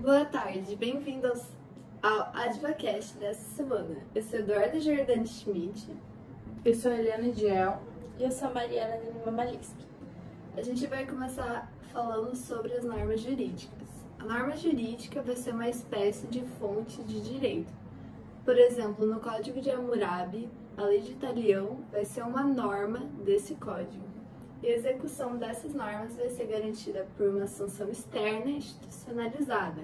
Boa tarde, bem-vindos ao AdvaCast dessa semana. Eu sou Eduarda Jordani Schmidt. Eu sou a Eliana Diel. E eu sou a Mariana Lima Maliski. A gente vai começar falando sobre as normas jurídicas. A norma jurídica vai ser uma espécie de fonte de direito. Por exemplo, no Código de Hammurabi, a lei de Talião vai ser uma norma desse código. E a execução dessas normas vai ser garantida por uma sanção externa institucionalizada.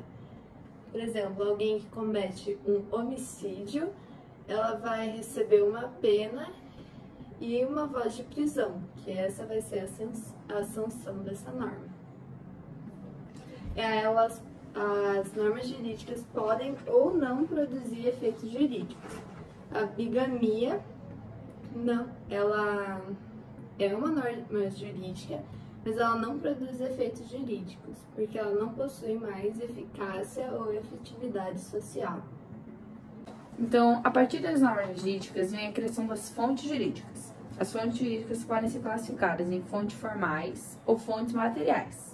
Por exemplo, alguém que comete um homicídio, ela vai receber uma pena e uma voz de prisão, que essa vai ser a sanção dessa norma. As normas jurídicas podem ou não produzir efeitos jurídicos. A bigamia, não, ela é uma norma jurídica, mas ela não produz efeitos jurídicos, porque ela não possui mais eficácia ou efetividade social. Então, a partir das normas jurídicas vem a criação das fontes jurídicas. As fontes jurídicas podem ser classificadas em fontes formais ou fontes materiais.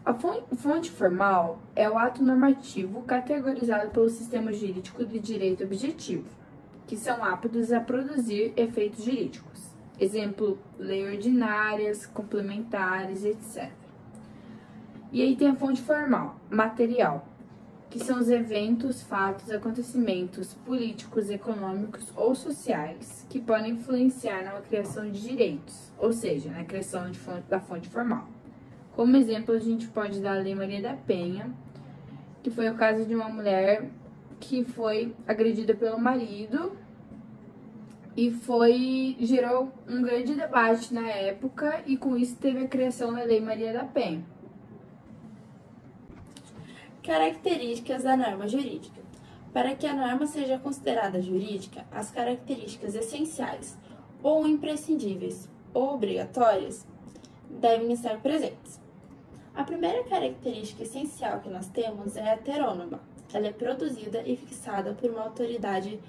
A fonte formal é o ato normativo categorizado pelo sistema jurídico de direito objetivo, que são aptos a produzir efeitos jurídicos. Exemplo, lei ordinárias, complementares, etc. E aí tem a fonte formal, material, que são os eventos, fatos, acontecimentos políticos, econômicos ou sociais que podem influenciar na criação de direitos, ou seja, na criação da fonte formal. Como exemplo, a gente pode dar a Lei Maria da Penha, que foi o caso de uma mulher que foi agredida pelo marido e gerou um grande debate na época, e com isso teve a criação da Lei Maria da Penha. Características da norma jurídica. Para que a norma seja considerada jurídica, as características essenciais ou imprescindíveis ou obrigatórias devem estar presentes. A primeira característica essencial que nós temos é a heterônima. Ela é produzida e fixada por uma autoridade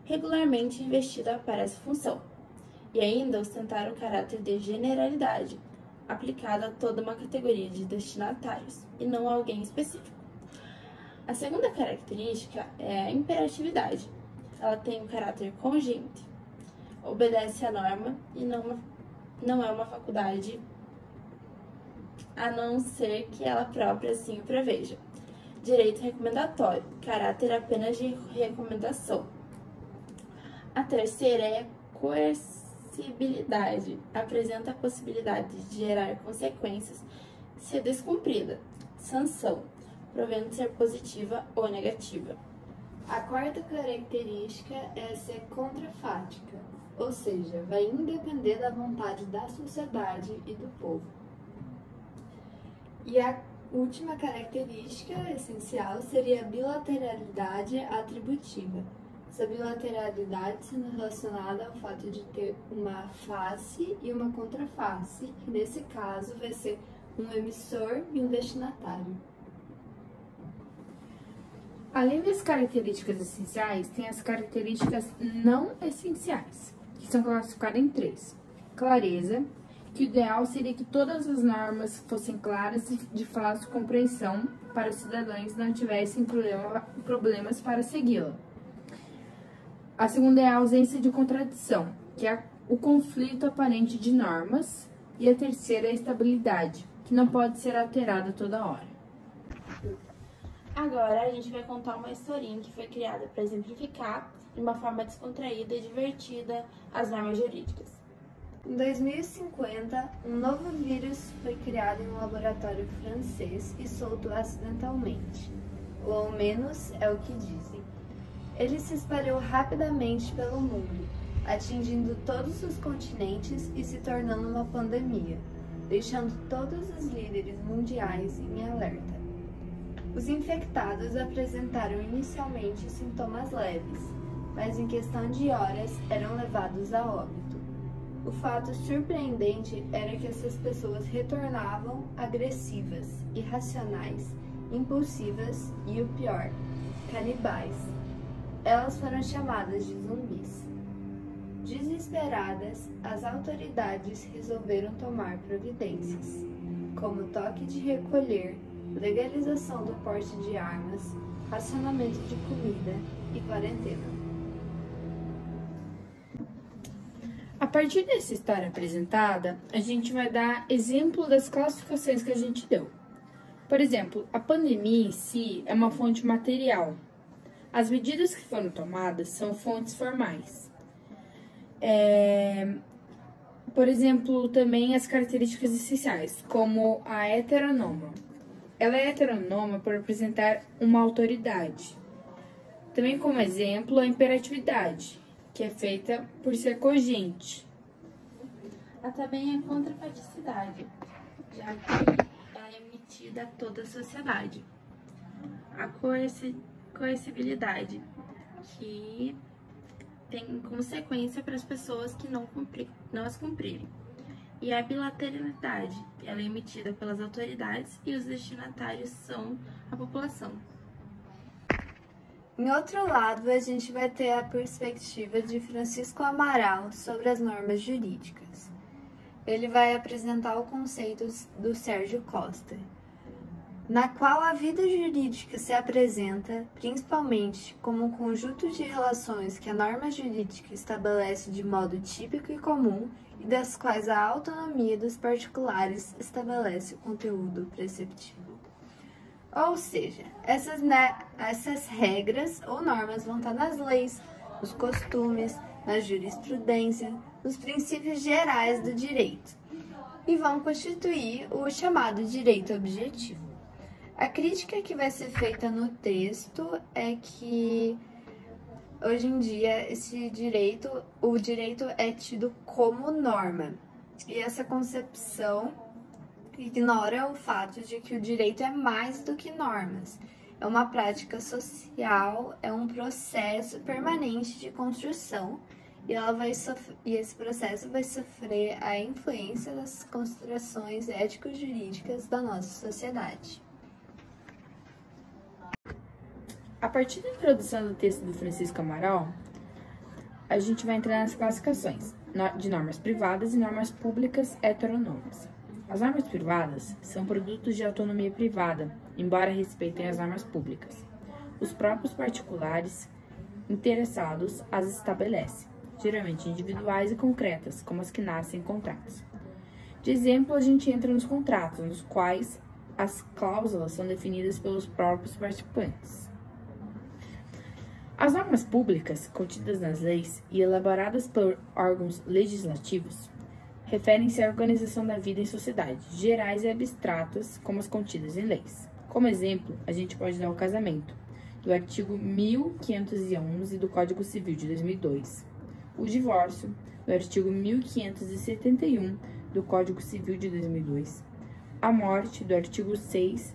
regularmente investida para essa função, e ainda ostentar o caráter de generalidade, aplicada a toda uma categoria de destinatários, e não a alguém específico. A segunda característica é a imperatividade. Ela tem um caráter congênito, obedece à norma e não é uma faculdade, a não ser que ela própria assim o preveja. Direito recomendatório, caráter apenas de recomendação. A terceira é a coercibilidade, apresenta a possibilidade de gerar consequências se descumprida. Sanção, provendo ser positiva ou negativa. A quarta característica é ser contrafática, ou seja, vai independer da vontade da sociedade e do povo. E a última característica essencial seria a bilateralidade atributiva. Essa bilateralidade sendo relacionada ao fato de ter uma face e uma contraface, que nesse caso vai ser um emissor e um destinatário. Além das características essenciais, tem as características não essenciais, que são classificadas em 3. Clareza, que o ideal seria que todas as normas fossem claras e de fácil compreensão para os cidadãos não tivessem problemas para segui-la. A segunda é a ausência de contradição, que é o conflito aparente de normas. E a terceira é a estabilidade, que não pode ser alterada toda hora. Agora a gente vai contar uma historinha que foi criada para exemplificar, de uma forma descontraída e divertida, as normas jurídicas. Em 2050, um novo vírus foi criado em um laboratório francês e solto acidentalmente, ou ao menos é o que dizem. Ele se espalhou rapidamente pelo mundo, atingindo todos os continentes e se tornando uma pandemia, deixando todos os líderes mundiais em alerta. Os infectados apresentaram inicialmente sintomas leves, mas em questão de horas eram levados a óbito. O fato surpreendente era que essas pessoas retornavam agressivas, irracionais, impulsivas e, o pior, canibais. Elas foram chamadas de zumbis. Desesperadas, as autoridades resolveram tomar providências, como toque de recolher, legalização do porte de armas, racionamento de comida e quarentena. A partir dessa história apresentada, a gente vai dar exemplo das classificações que a gente deu. Por exemplo, a pandemia em si é uma fonte material. As medidas que foram tomadas são fontes formais. Por exemplo, também as características essenciais, como a heteronoma. Ela é heteronoma por representar uma autoridade. Também como exemplo, a imperatividade, que é feita por ser cogente. Há também a contrafaticidade, já que ela é emitida a toda a sociedade. A coercibilidade, que tem consequência para as pessoas que não as cumprirem. E a bilateralidade, ela é emitida pelas autoridades e os destinatários são a população. Em outro lado, a gente vai ter a perspectiva de Francisco Amaral sobre as normas jurídicas. Ele vai apresentar o conceito do Sérgio Costa, na qual a vida jurídica se apresenta principalmente como um conjunto de relações que a norma jurídica estabelece de modo típico e comum e das quais a autonomia dos particulares estabelece o conteúdo preceptivo. Ou seja, essas regras ou normas vão estar nas leis, nos costumes, na jurisprudência, nos princípios gerais do direito e vão constituir o chamado direito objetivo. A crítica que vai ser feita no texto é que hoje em dia o direito é tido como norma e essa concepção ignora o fato de que o direito é mais do que normas. É uma prática social, é um processo permanente de construção e esse processo vai sofrer a influência das considerações ético-jurídicas da nossa sociedade. A partir da introdução do texto do Francisco Amaral, a gente vai entrar nas classificações de normas privadas e normas públicas heteronomas. As normas privadas são produtos de autonomia privada, embora respeitem as normas públicas. Os próprios particulares interessados as estabelecem, geralmente individuais e concretas, como as que nascem em contratos. De exemplo, a gente entra nos contratos, nos quais as cláusulas são definidas pelos próprios participantes. As normas públicas, contidas nas leis e elaboradas por órgãos legislativos, referem-se à organização da vida em sociedade, gerais e abstratas, como as contidas em leis. Como exemplo, a gente pode dar o casamento, do artigo 1511 do Código Civil de 2002, o divórcio, do artigo 1571 do Código Civil de 2002, a morte, do artigo 6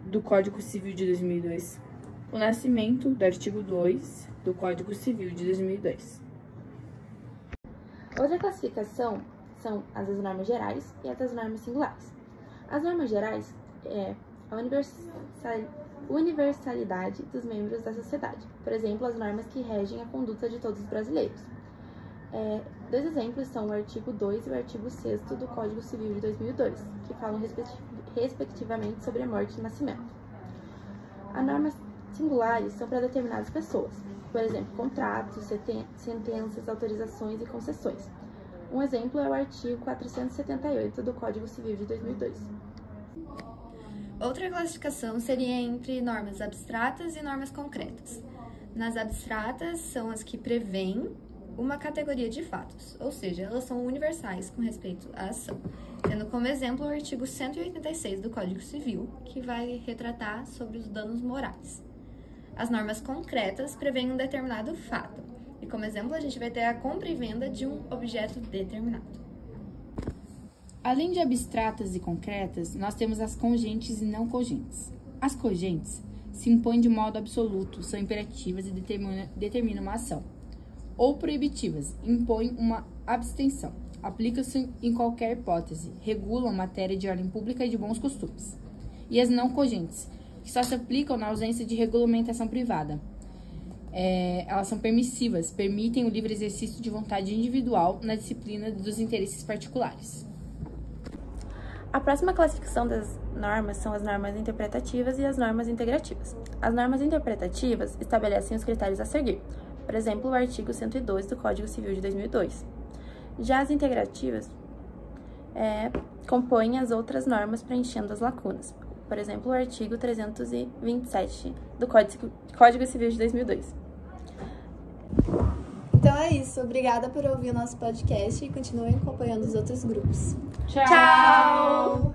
do Código Civil de 2002, o nascimento, do artigo 2 do Código Civil de 2002. Outra classificação são as das normas gerais e as das normas singulares. As normas gerais é a universalidade dos membros da sociedade. Por exemplo, as normas que regem a conduta de todos os brasileiros. Dois exemplos são o artigo 2 e o artigo 6º do Código Civil de 2002, que falam respectivamente sobre a morte e nascimento. As normas singulares são para determinadas pessoas, por exemplo, contratos, sentenças, autorizações e concessões. Um exemplo é o artigo 478 do Código Civil de 2002. Outra classificação seria entre normas abstratas e normas concretas. Nas abstratas são as que prevêem uma categoria de fatos, ou seja, elas são universais com respeito à ação, tendo como exemplo o artigo 186 do Código Civil, que vai retratar sobre os danos morais. As normas concretas prevêem um determinado fato, e como exemplo a gente vai ter a compra e venda de um objeto determinado. Além de abstratas e concretas, nós temos as cogentes e não cogentes. As cogentes se impõem de modo absoluto, são imperativas e determinam uma ação. Ou proibitivas, impõem uma abstenção, aplicam-se em qualquer hipótese, regulam matéria de ordem pública e de bons costumes. E as não cogentes, que só se aplicam na ausência de regulamentação privada. Elas são permissivas, permitem o livre exercício de vontade individual na disciplina dos interesses particulares. A próxima classificação das normas são as normas interpretativas e as normas integrativas. As normas interpretativas estabelecem os critérios a seguir, por exemplo, o artigo 102 do Código Civil de 2002. Já as integrativas compõem as outras normas preenchendo as lacunas, por exemplo, o artigo 327 do Código Civil de 2002. Então é isso. Obrigada por ouvir o nosso podcast e continuem acompanhando os outros grupos. Tchau!